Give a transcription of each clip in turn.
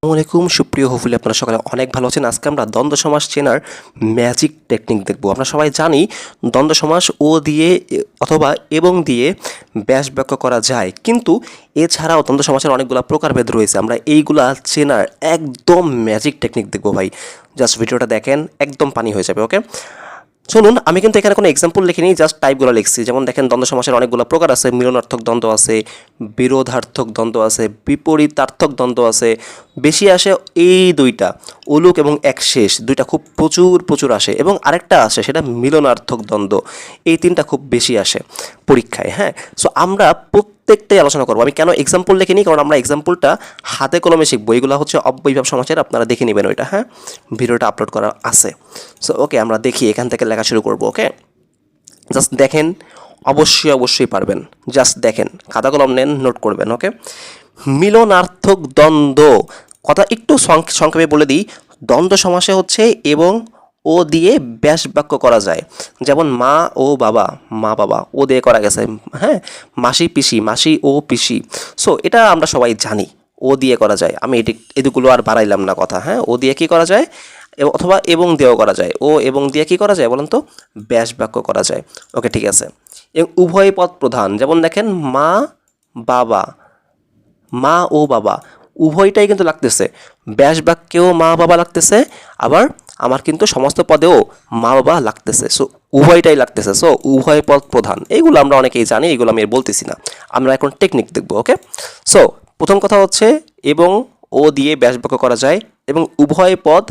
আসসালামাইকুম সুপ্রিয়, হোপফুলি আপনারা সকালে অনেক ভালো আছেন। আজকে আমরা দ্বন্দ্ব সমাস চেনার ম্যাজিক টেকনিক দেখব। আমরা সবাই জানি দ্বন্দ্ব সমাস ও দিয়ে অথবা এবং দিয়ে ব্যাস বাক্য করা যায়, কিন্তু এছাড়াও দ্বন্দ্ব সমাসের অনেকগুলো প্রকারভেদ রয়েছে। আমরা এইগুলা চেনার একদম ম্যাজিক টেকনিক দেখব ভাই। জাস্ট ভিডিওটা দেখেন, একদম পানি হয়ে যাবে। ওকে, শুনুন, আমি কিন্তু এখানে কোনো এক্সাম্পল লিখিনি, জাস্ট টাইপগুলো লিখছি। যেমন দেখেন, দ্বন্দ্ব সমাসের অনেকগুলো প্রকার আছে। মিলনার্থক দ্বন্দ্ব আছে, বিরোধার্থক দ্বন্দ্ব আছে, বিপরীতার্থক দ্বন্দ্ব আছে। বেশি আসে এই দুইটা, উলুক এবং একশেষ, দুইটা খুব প্রচুর আসে। এবং আরেকটা আসে, সেটা মিলনার্থক দ্বন্দ্ব। এই তিনটা খুব বেশি আসে পরীক্ষায়। হ্যাঁ, সো আমরা প্রত্যেকটাই আলোচনা করবো। আমি কেন এক্সাম্পল লিখিনি, কারণ আমরা এক্সাম্পলটা হাতে কলমে শিখবো। এইগুলো হচ্ছে অব্যয়ভাব সমাসের, আপনারা দেখে নেবেন ওইটা। হ্যাঁ, ভিডিওটা আপলোড করা আছে। সো ওকে, আমরা দেখি, এখান থেকে লেখা শুরু করবো। ওকে, জাস্ট দেখেন, অবশ্যই পারবেন। জাস্ট দেখেন, খাতা কলম নেন, নোট করবেন। ওকে, মিলনার্থক দ্বন্দ্ব কথা একটু সংক্ষেপে বলে দিই। দ্বন্দ্ব সমাসে হচ্ছে এবং ও দিয়ে ব্যাস বাক্য করা যায়। যেমন মা ও বাবা, মা বাবা ও দিয়ে করা গেছে। হ্যাঁ, মাসি পিসি, মাসি ও পিসি। সো এটা আমরা সবাই জানি, ও দিয়ে করা যায়। আমি এদিকগুলো আর বাড়াইলাম না কথা। হ্যাঁ, ও দিয়ে কি করা যায়, অথবা এবং দিয়েও করা যায়। ও এবং দিয়ে কি করা যায় বলেন তো, ব্যাস বাক্য করা যায়। ওকে, ঠিক আছে। এবং উভয় পদ প্রধান, যেমন দেখেন মা বাবা, মা ও বাবা উভয়টাই কিন্তু লাগতেছে। ব্যাস বাক্যেও মা বাবা লাগতেছে, আবার আমার কিন্তু সমস্ত পদেও মা বাবা লাগতেছে। সো উভয়টাই লাগতেছে। সো উভয় পদ প্রধান, এইগুলো আমরা অনেকেই জানি, এগুলো আমি আর বলতেছি না। আমরা এখন টেকনিক দেখব। ওকে, সো প্রথম কথা হচ্ছে এবং ও দিয়ে ব্যাস বাক্য করা যায় এবং উভয় পদ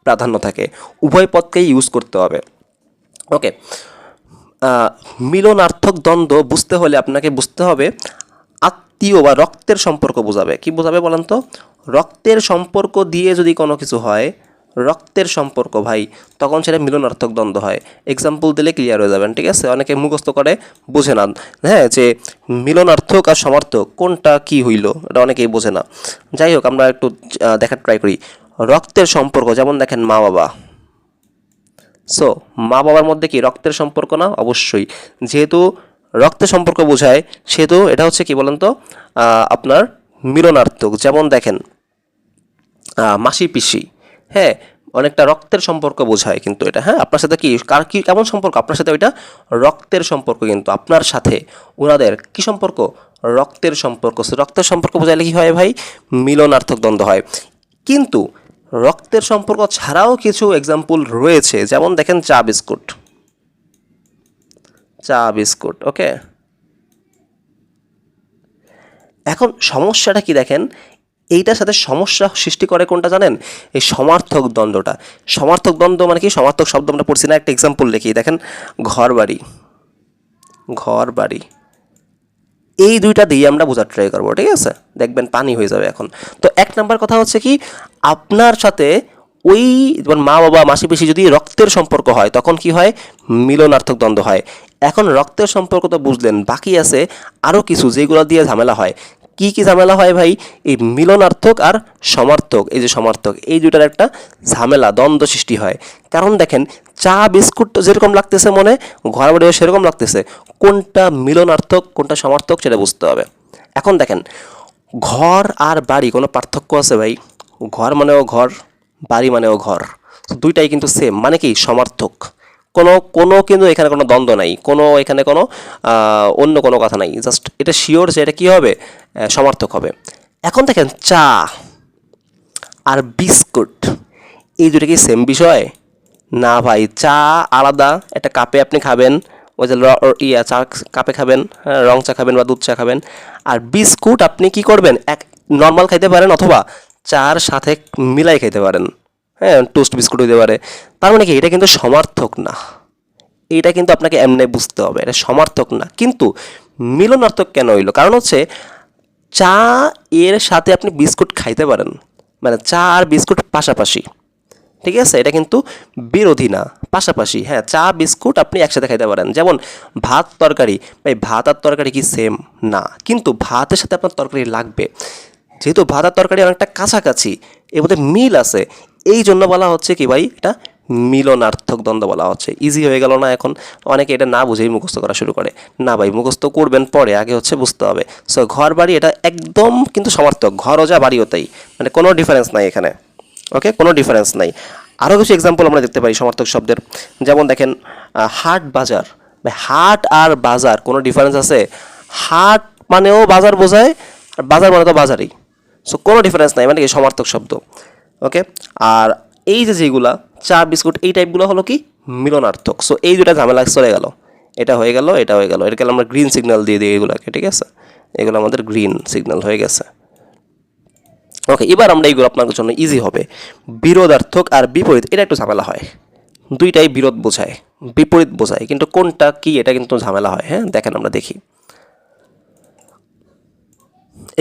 প্রাধান্য থাকে। উভয় পদকেই ইউজ করতে হবে। ওকে, মিলনার্থক দ্বন্দ্ব বুঝতে হলে আপনাকে বুঝতে হবে আত্মীয় বা রক্তের সম্পর্ক বোঝাবে। কি বোঝাবে বলেন তো? রক্তের সম্পর্ক দিয়ে যদি কোনো কিছু হয়, রক্তের সম্পর্ক ভাই, তখন সেটা মিলনার্থক দ্বন্দ্ব হয়। এক্সাম্পল দিলে ক্লিয়ার হয়ে যাবেন। ঠিক আছে, অনেকে মুখস্থ করে বোঝে না। হ্যাঁ, যে মিলনার্থক আর সমার্থক কোনটা কি হইল, এটা অনেকেই বোঝে না। যাই হোক, আমরা একটু দেখার ট্রাই করি। রক্তের সম্পর্ক, যেমন দেখেন মা বাবা। সো মা বাবার মধ্যে কি রক্তের সম্পর্ক না? অবশ্যই। যেহেতু রক্তের সম্পর্ক বোঝায়, সেহেতু এটা হচ্ছে কি বলেন তো, আপনার মিলনার্থক। যেমন দেখেন মাসি পিসি। হ্যাঁ, অনেকটা রক্তের সম্পর্ক বোঝায় কিন্তু এটা। হ্যাঁ, আপনার সাথে কি কার কি কেমন সম্পর্ক? আপনার সাথে ওইটা রক্তের সম্পর্ক, কিন্তু আপনার সাথে ওনাদের কি সম্পর্ক? রক্তের সম্পর্ক। রক্তের সম্পর্ক বোঝাইলে কি হয় ভাই? মিলনার্থক দ্বন্দ্ব হয়। কিন্তু রক্তের সম্পর্ক ছাড়াও কিছু এক্সাম্পল রয়েছে, যেমন দেখেন চা বিস্কুট। চা বিস্কুট। ওকে, এখন সমস্যাটা কি দেখেন, এইটার সাথে সমস্যা সৃষ্টি করে কোনটা জানেন? এই সমার্থক দ্বন্দ্বটা। সমার্থক দ্বন্দ্ব মানে কি? সমার্থক শব্দ আমরা পড়ছি না, একটা এক্সাম্পল লিখি। দেখেন ঘর বাড়ি, ঘর বাড়ি, এই দুইটা দিয়ে আমরা বোঝার ট্রাই করবো। ঠিক আছে, দেখবেন পানি হয়ে যাবে এখন। তো এক নাম্বার কথা হচ্ছে কি, আপনার সাথে ওই যেমন মা বাবা মাসি পিসি যদি রক্তের সম্পর্ক হয়, তখন কি হয়? মিলনার্থক দ্বন্দ্ব হয়। এখন রক্তের সম্পর্ক তো বুঝলেন, বাকি আছে আরও কিছু যেগুলো দিয়ে ঝামেলা হয়। কি কি ঝামেলা হয় ভাই? এই মিলনার্থক আর সমার্থক, এই যে সমার্থক, এই দুটার একটা ঝামেলা, দ্বন্দ্ব সৃষ্টি হয়। কারণ দেখেন, চা বিস্কুট যেরকম লাগতেছে মনে, ঘর বাড়িও সেরকম লাগতেছে। কোনটা মিলনার্থক কোনটা সমার্থক সেটা বুঝতে হবে। এখন দেখেন, ঘর আর বাড়ি কোনো পার্থক্য আছে ভাই? ঘর মানেও ঘর, বাড়ি মানেও ঘর, তো দুইটাই কিন্তু সেম, মানে কি সমার্থক। কোনো কোনো কিন্তু এখানে কোনো দ্বন্দ্ব নাই, কোনো এখানে কোনো অন্য কোনো কথা নাই। জাস্ট এটা শিওর যে এটা কী হবে, সমার্থক হবে। এখন দেখেন চা আর বিস্কুট, এই দুটো কি সেম বিষয়? না ভাই, চা আলাদা, একটা কাপে আপনি খাবেন, ওই যে চা কাপে খাবেন, হ্যাঁ, রং চা খাবেন বা দুধ চা খাবেন। আর বিস্কুট আপনি কি করবেন, এক নর্মাল খাইতে পারেন, অথবা চার সাথে মিলাই খাইতে পারেন। হ্যাঁ, টোস্ট বিস্কুট হইতে পারে। তার মানে কি, এটা কিন্তু সমার্থক না। এইটা কিন্তু আপনাকে এমনি বুঝতে হবে, এটা সমার্থক না। কিন্তু মিলনার্থক কেন হইলো? কারণ হচ্ছে চা এর সাথে আপনি বিস্কুট খাইতে পারেন, মানে চা আর বিস্কুট পাশাপাশি। ঠিক আছে, এটা কিন্তু বিরোধী না, পাশাপাশি। হ্যাঁ, চা বিস্কুট আপনি একসাথে খাইতে পারেন। যেমন ভাত তরকারি, ভাই ভাত আর তরকারি কি সেম? না, কিন্তু ভাতের সাথে আপনার তরকারি লাগবে। যেহেতু ভাত আর তরকারি অনেকটা কাছাকাছি, এর মধ্যে মিল আছে, এই জন্য বলা হচ্ছে কি ভাই, এটা মিলনার্থক দ্বন্দ্ব বলা হচ্ছে। ইজি হয়ে গেল না এখন? অনেকে এটা না বুঝেই মুখস্থ করা শুরু করে। না ভাই, মুখস্থ করবেন পরে, আগে হচ্ছে বুঝতে হবে। সো ঘর বাড়ি এটা একদম কিন্তু সমার্থক, ঘরও যা বাড়িও তাই, মানে কোনো ডিফারেন্স নাই এখানে। ওকে, কোনো ডিফারেন্স নাই। আরও কিছু এক্সাম্পল আমরা দেখতে পাই সমার্থক শব্দের, যেমন দেখেন হাট বাজার। ভাই হাট আর বাজার কোনো ডিফারেন্স আছে? হাট মানেও বাজার বোঝায়, আর বাজার মানে তো বাজারই। সো কোনো ডিফারেন্স নাই, মানে কি সমার্থক শব্দ। ওকে, আর এই যে যেগুলা চা বিস্কুট এই টাইপগুলো হলো কি মিলনার্থক। সো এই দুটা ঝামেলা চলে গেল, এটা হয়ে গেল, এটা হয়ে গেল, এটাকে আমরা গ্রিন সিগন্যাল দিয়ে দিই এগুলোকে, ঠিক আছে? এগুলো আমাদের গ্রিন সিগন্যাল হয়ে গেছে। ওকে, এবার আমরা এইগুলো আপনার জন্য ইজি হবে। বিরোধার্থক আর বিপরীত, এটা একটু ঝামেলা হয়। দুইটাই বিরোধ বোঝায়, বিপরীত বোঝায়, কিন্তু কোনটা কি এটা কিন্তু ঝামেলা হয়। হ্যাঁ, দেখেন আমরা দেখি,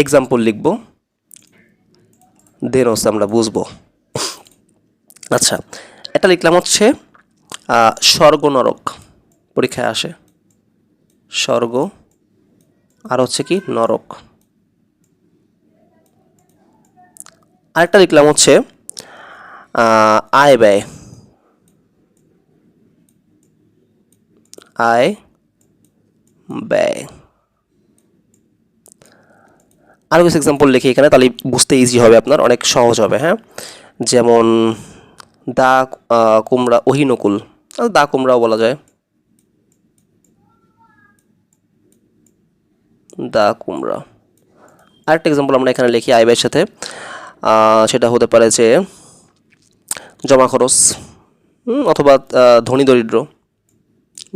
এক্সাম্পল লিখব, দেন হচ্ছে আমরা বুঝবো। আচ্ছা, এটা লিখলাম হচ্ছে স্বর্গ নরক, পরীক্ষায় আসে স্বর্গ আর হচ্ছে কি নরক। আরেকটা লিখলাম হচ্ছে আয় ব্যয়, আয় ব্যয়। আরও কিছু এক্সাম্পল লিখি এখানে, তাহলে বুঝতে ইজি হবে আপনার, অনেক সহজ হবে। হ্যাঁ, যেমন দা কুমড়া অহিনকুল, দা কুমড়াও বলা যায়, দা কুমড়া। আরেকটা এক্সাম্পল আমরা এখানে লিখি আয় ব্যয়ের সাথে, সেটা হতে পারে যে জমা খরচ, অথবা ধনী দরিদ্র।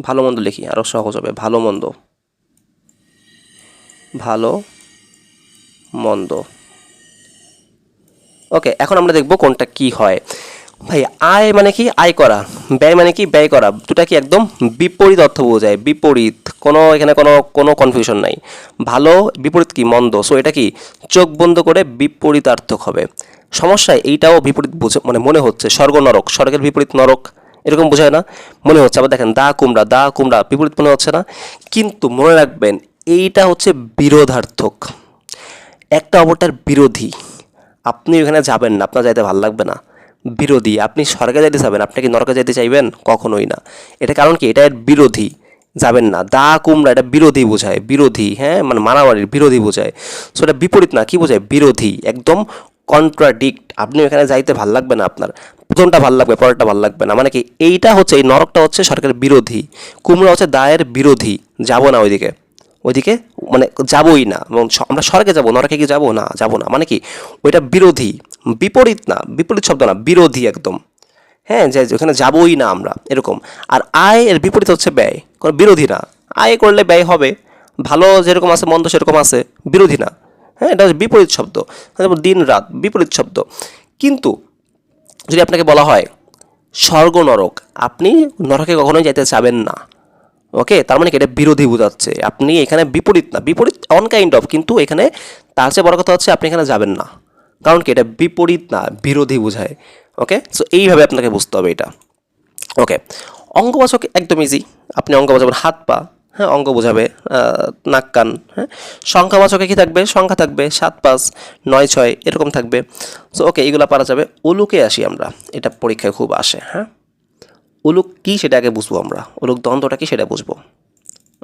ভালো মন্দ লিখি, আরও সহজ হবে, ভালো মন্দ, ভালো মন্দ। ওকে, এখন আমরা দেখব কোনটা কি হয়। ভাই আয় মানে কি আয় করা, ব্যয় মানে কি ব্যয় করা, দুটা কি একদম বিপরীত অর্থ বোঝায়, বিপরীত, কোনো এখানে কোনো কোনো কনফিউশন নাই। ভালো বিপরীত কি মন্দ, সো এটা কি চোখ বন্ধ করে বিপরীতার্থক হবে। সমস্যায় এইটাও বিপরীত বোঝে, মানে মনে হচ্ছে স্বর্গ নরক, স্বর্গের বিপরীত নরক, এরকম বোঝায় না? মনে হচ্ছে। আবার দেখেন দা কুমড়া, দা কুমড়া বিপরীত মনে হচ্ছে না? কিন্তু মনে রাখবেন এইটা হচ্ছে বিরোধার্থক, একটা অপরটার বিরোধী। আপনি ওখানে যাবেন না, আপনার যাইতে ভালো লাগবে না, বিরোধী। আপনি স্বর্গে যাইতে চাইবেন, আপনি কি নরকে যাইতে চাইবেন? কখনোই না। এটা কারণ কি, এটা এর বিরোধী, যাবেন না। দা কুমড়া এটা বিরোধী বোঝায়, বিরোধী, হ্যাঁ, মানে মারামারির বিরোধী বোঝায়। সো এটা বিপরীত না, কি বোঝায়? বিরোধী, একদম কন্ট্রাডিক্ট। আপনি ওখানে যাইতে ভাল লাগবে না, আপনার প্রথমটা ভাল লাগবে, পরেরটা ভাল লাগবে না। মানে কি এইটা হচ্ছে, এই নরকটা হচ্ছে সরকারের বিরোধী, কুমড়া হচ্ছে দায়ের বিরোধী, যাব না ওইদিকে, ওইদিকে মানে যাবোই না। এবং আমরা স্বর্গে যাবো, নরকে কি যাবো না? যাবো না, মানে কি ওইটা বিরোধী, বিপরীত না, বিপরীত শব্দ না, বিরোধী একদম। হ্যাঁ, যে ওখানে যাবোই না আমরা, এরকম। আর আয় এর বিপরীত হচ্ছে ব্যয়, কোনো বিরোধী না। আয় করলে ব্যয় হবে, ভালো যেরকম আছে মন্দ সেরকম আছে, বিরোধী না। হ্যাঁ, এটা হচ্ছে বিপরীত শব্দ, যেমন দিন রাত বিপরীত শব্দ। কিন্তু যদি আপনাকে বলা হয় স্বর্গ নরক, আপনি নরকে কখনোই যেতে চাবেন না। ওকে, তার মানে কি এটা বিরোধী বোঝাচ্ছে, আপনি এখানে বিপরীত না, বিপরীত অন কাইন্ড অফ, কিন্তু এখানে তার চেয়ে বড় কথা হচ্ছে আপনি এখানে যাবেন না, কারণ কি এটা বিপরীত না, বিরোধী বোঝায়। ওকে, সো এইভাবে আপনাকে বুঝতে হবে এটা। ওকে, অঙ্গবাচক একদম ইজি, আপনি অঙ্গ বোঝাবেন হাত পা, হ্যাঁ, অঙ্গ বোঝাবে নাক কান। হ্যাঁ, সংখ্যাবাচকে কী থাকবে? সংখ্যা থাকবে, 7 5 9 6 এরকম থাকবে। সো ওকে, এইগুলো পারা যাবে। উলুকে আসি আমরা, এটা পরীক্ষায় খুব আসে। হ্যাঁ, উলুক কী সেটা আগে বুঝবো আমরা, উলুক দ্বন্দ্বটা কি সেটা বুঝবো।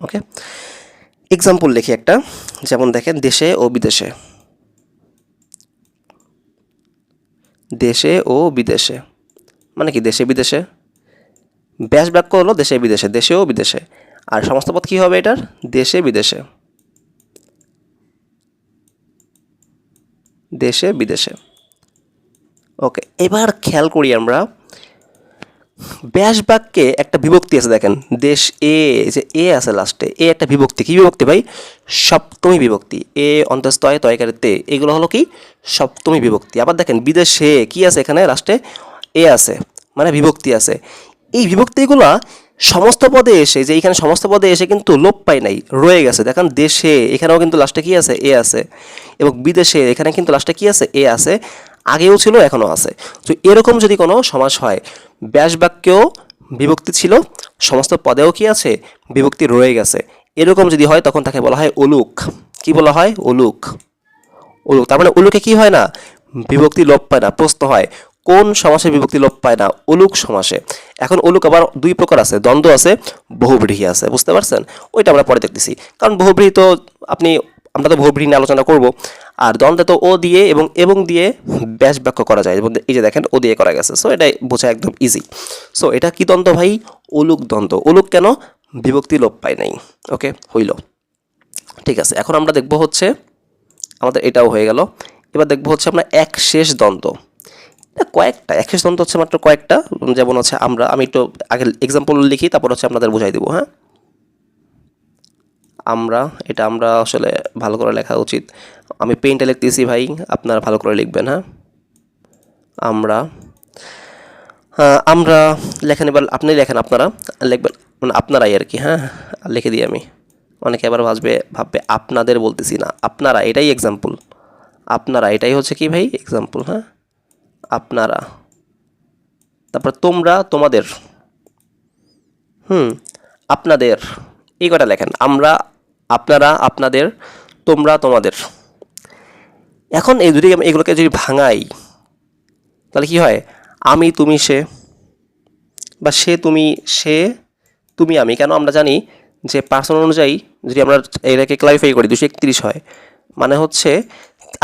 ওকে, এক্সাম্পল লিখি একটা, যেমন দেখেন দেশে ও বিদেশে, দেশে ও বিদেশে মানে কি দেশে বিদেশে, ব্যাস বাক্য হলো দেশে বিদেশে, দেশে ও বিদেশে। আর সমস্ত পদ কী হবে এটার? দেশে বিদেশে, দেশে বিদেশে। ওকে, এবার খেয়াল করি আমরা, ব্যাস বাক্যে একটা বিভক্তি আছে, দেখেন দেশ এ, যে এ আছে লাস্টে, এ একটা বিভক্তি। কী বিভক্তি ভাই? সপ্তমী বিভক্তি। এ অন্তস্তয় তয়কারে তে, এগুলো হলো কি সপ্তমী বিভক্তি। আবার দেখেন বিদেশে কি আছে, এখানে লাস্টে এ আছে, মানে বিভক্তি আছে। এই বিভক্তিগুলা সমস্ত পদে এসে, যে এইখানে সমস্ত পদে এসে কিন্তু লোপ পায় নাই, রয়ে গেছে। দেখেন দেশে, এখানেও কিন্তু লাস্টে কি আছে? এ আছে। এবং বিদেশে, এখানে কিন্তু লাস্টে কি আছে? এ আছে, আগেও ছিল এখনও আছে। তো এরকম যদি কোনো সমাস হয়, ব্যাস বাক্যেও বিভক্তি ছিল, সমস্ত পদেও কি আছে? বিভক্তি রয়ে গেছে, এরকম যদি হয় তখন তাকে বলা হয় অলুক। কি বলা হয়? অলুক। অলুক, তার মানে অলুকে কি হয় না? বিভক্তি লোপ পায় না, প্রশ্ন হয় কোন সমাসে বিভক্তি লোপ পায় না? উলুক সমাসে। এখন উলুক আবার দুই প্রকার আছে, দ্বন্দ্ব আছে, বহুব্রীহি আছে, বুঝতে পারছেন? ওইটা আমরা পরে দেখতেছি, কারণ বহুব্রীহি তো আমরা তো বহুব্রীহি নিয়ে আলোচনা করব। আর দ্বন্দ্বে তো ও দিয়ে এবং দিয়ে ব্যাস বাক্য করা যায়, এবং এই যে দেখেন ও দিয়ে করা গেছে, সো এটাই বোঝা একদম ইজি। সো এটা কি দ্বন্দ্ব ভাই? উলুক দ্বন্দ্ব। উলুক কেন? বিভক্তি লোপ পায় নাই। ওকে, হইল। ঠিক আছে, এখন আমরা দেখব হচ্ছে আমাদের এটাও হয়ে গেল। এবার দেখব হচ্ছে আমরা এক শেষ দ্বন্দ্ব। কয়েকটা এক শেষ দ্বন্দ্ব হচ্ছে মাত্র কয়েকটা, যেমন হচ্ছে আমি একটু আগে এক্সাম্পল লিখি, তারপর হচ্ছে আপনাদের বুঝাই দেবো। হ্যাঁ, আমরা আসলে ভালো করে লেখা উচিত। আমি পেইন্টে লিখতেছি ভাই, আপনারা ভালো করে লিখবেন। হ্যাঁ, আমরা লেখেন, এবার আপনি লেখেন, আপনারা লিখবেন, মানে আপনারাই আর কি। হ্যাঁ, লিখে দিই আমি। অনেকে আবার ভাববে আপনাদের বলতেছি না, আপনারা, এটাই এক্সাম্পল। আপনারা, এটাই হচ্ছে কি ভাই? এক্সাম্পল। হ্যাঁ, আপনারা, তারপর তোমরা, তোমাদের, আপনাদের, এই কটা লেখেন। আমরা, আপনারা, আপনাদের, তোমরা, তোমাদের। এখন এই দুটি এগুলোকে যদি ভাঙাই, তাহলে কি হয়? আমি, তুমি, সে, বা সে, তুমি, আমি। কেন? আমরা জানি যে পার্সন অনুযায়ী যদি আমরা এটাকে ক্লারিফাই করি, 231 হয়, মানে হচ্ছে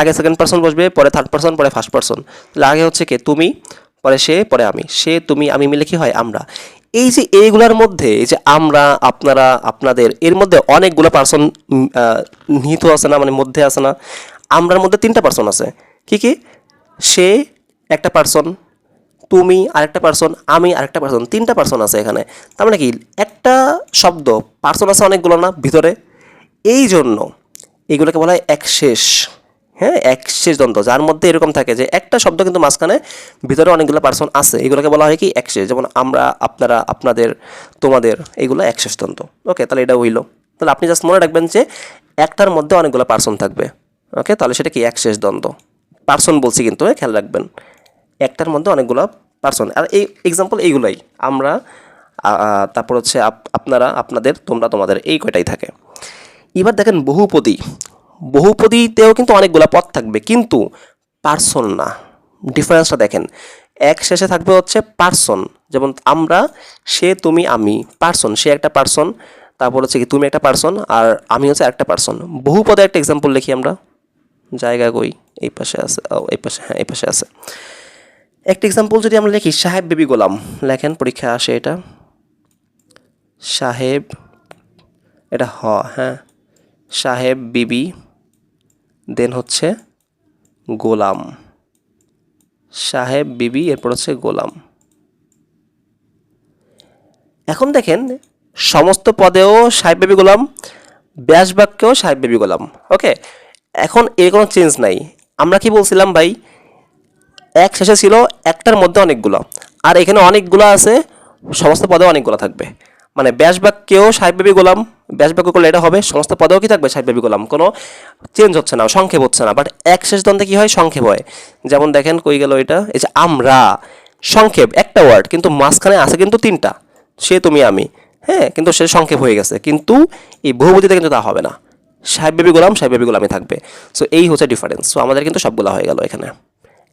আগে সেকেন্ড পার্সন বসবে, পরে থার্ড পার্সন, পরে ফার্স্ট পার্সন। তাহলে আগে হচ্ছে কে? তুমি, পরে সে, পরে আমি। সে, তুমি, আমি মিলে কি হয়? আমরা। এই যে এইগুলার মধ্যে, এই যে আমরা, আপনারা, আপনাদের, এর মধ্যে অনেকগুলো পার্সন নিহিত আছে না, মানে মধ্যে আছে না? আমরার মধ্যে 3টা পার্সন আছে। কি কি? সে একটা পার্সন, তুমি আরেকটা পার্সন, আমি আরেকটা পার্সন, 3টা পার্সন আছে এখানে। তার মানে কি? একটা শব্দ পার্সন আছে অনেকগুলো না ভিতরে? এই জন্য এইগুলোকে বলা হয় একশেষ। হ্যাঁ, একশেষ দ্বন্দ্ব, যার মধ্যে এরকম থাকে যে একটা শব্দ কিন্তু মাঝখানে ভিতরে অনেকগুলো পার্সন আছে, এগুলোকে বলা হয় কি? একশেষ। যেমন আমরা, আপনারা, আপনাদের, তোমাদের, এইগুলো একশেষ দ্বন্দ্ব। ওকে, তাহলে এটা হইল। তাহলে আপনি জাস্ট মনে রাখবেন যে একটার মধ্যে অনেকগুলো পার্সন থাকবে। ওকে, তাহলে সেটা কি? একশেষ দ্বন্দ্ব। পার্সন বলছি কিন্তু, খেয়াল রাখবেন, একটার মধ্যে অনেকগুলো পার্সন। আর এই এক্সাম্পল এইগুলাই, আমরা, তারপর হচ্ছে আপনারা, আপনাদের, তোমরা, তোমাদের, এই কয়টাই থাকে। এবার দেখেন বহুপদী। বহুপদীতেও কিন্তু অনেকগুলো পদ থাকবে, কিন্তু পার্সন না। ডিফারেন্সটা দেখেন, এক শেষে থাকবে হচ্ছে পার্সন। যেমন আমরা, সে, তুমি, আমি, পার্সন। সে একটা পার্সন, তারপর হচ্ছে কি তুমি একটা পার্সন, আর আমি হচ্ছে একটা পার্সন। বহুপদে একটা এক্সাম্পল লিখি আমরা। জায়গা কই? এই পাশে আছে, এই পাশে, হ্যাঁ এই পাশে আছে। একটা এক্সাম্পল যদি আমরা লিখি, সাহেব বিবি গোলাম। লেখেন, পরীক্ষা আসে এটা। সাহেব, এটা হ্যাঁ, সাহেব বিবি, দেন হচ্ছে গোলাম। সাহেব বিবি, এরপর হচ্ছে গোলাম। এখন দেখেন, সমস্ত পদেও সাহেব বিবি গোলাম, ব্যাস বাক্যেও সাহেব বিবি গোলাম। ওকে, এখন এর কোনো চেঞ্জ নাই। আমরা কি বলছিলাম ভাই? এক শেষে ছিল একটার মধ্যে অনেকগুলো, আর এখানে অনেকগুলো আছে, সমস্ত পদেও অনেকগুলো থাকবে। মানে ব্যাস বাক্যেও সাহেব বিবি গোলাম, ব্যাস বাক্য করলে এটা হবে, সমস্ত পদেও কি থাকবে? সাহেব বিবি গোলাম। কোনো চেঞ্জ হচ্ছে না, সংক্ষেপ হচ্ছে না। বাট এক শেষ দ্বন্দ্বে কি হয়? সংক্ষেপ হয়। যেমন দেখেন, কই গেল এটা? এই যে আমরা, সংক্ষেপ, একটা ওয়ার্ড, কিন্তু মাঝখানে আছে কিন্তু 3টা, সে, তুমি, আমি। হ্যাঁ, কিন্তু সে সংক্ষেপ হয়ে গেছে, কিন্তু এই বহুপদীতে কিন্তু তা হবে না। সাহেব বিবি গোলাম, সাহেব বিবি গোলামই থাকবে। সো এই হচ্ছে ডিফারেন্স। সো আমাদের কিন্তু সবগুলো হয়ে গেল এখানে।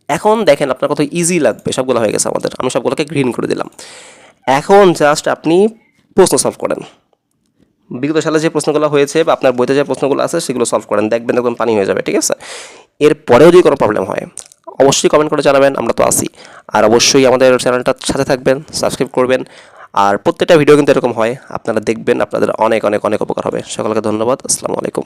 এখন দেখেন, আপনার কত ইজি লাগবে। সবগুলো হয়ে গেছে আমাদের, আমি সবগুলোকে গ্রিন করে দিলাম। এখন জাস্ট আপনি প্রশ্ন সলভ করেন। বিগত সালে যে প্রশ্নগুলো হয়েছে বা আপনার বইতে যে প্রশ্নগুলো আছে সেগুলো সলভ করেন, দেখবেন একদম পানি হয়ে যাবে। ঠিক আছে, এর পরেও যদি কোনো প্রবলেম হয় অবশ্যই কমেন্ট করে জানাবেন, আমরা তো আসি। আর অবশ্যই আমাদের চ্যানেলটার সাথে থাকবেন, সাবস্ক্রাইব করবেন। আর প্রত্যেকটা ভিডিও কিন্তু এরকম হয়, আপনারা দেখবেন, আপনাদের অনেক অনেক অনেক উপকার হবে। সকলকে ধন্যবাদ। আসসালামু আলাইকুম।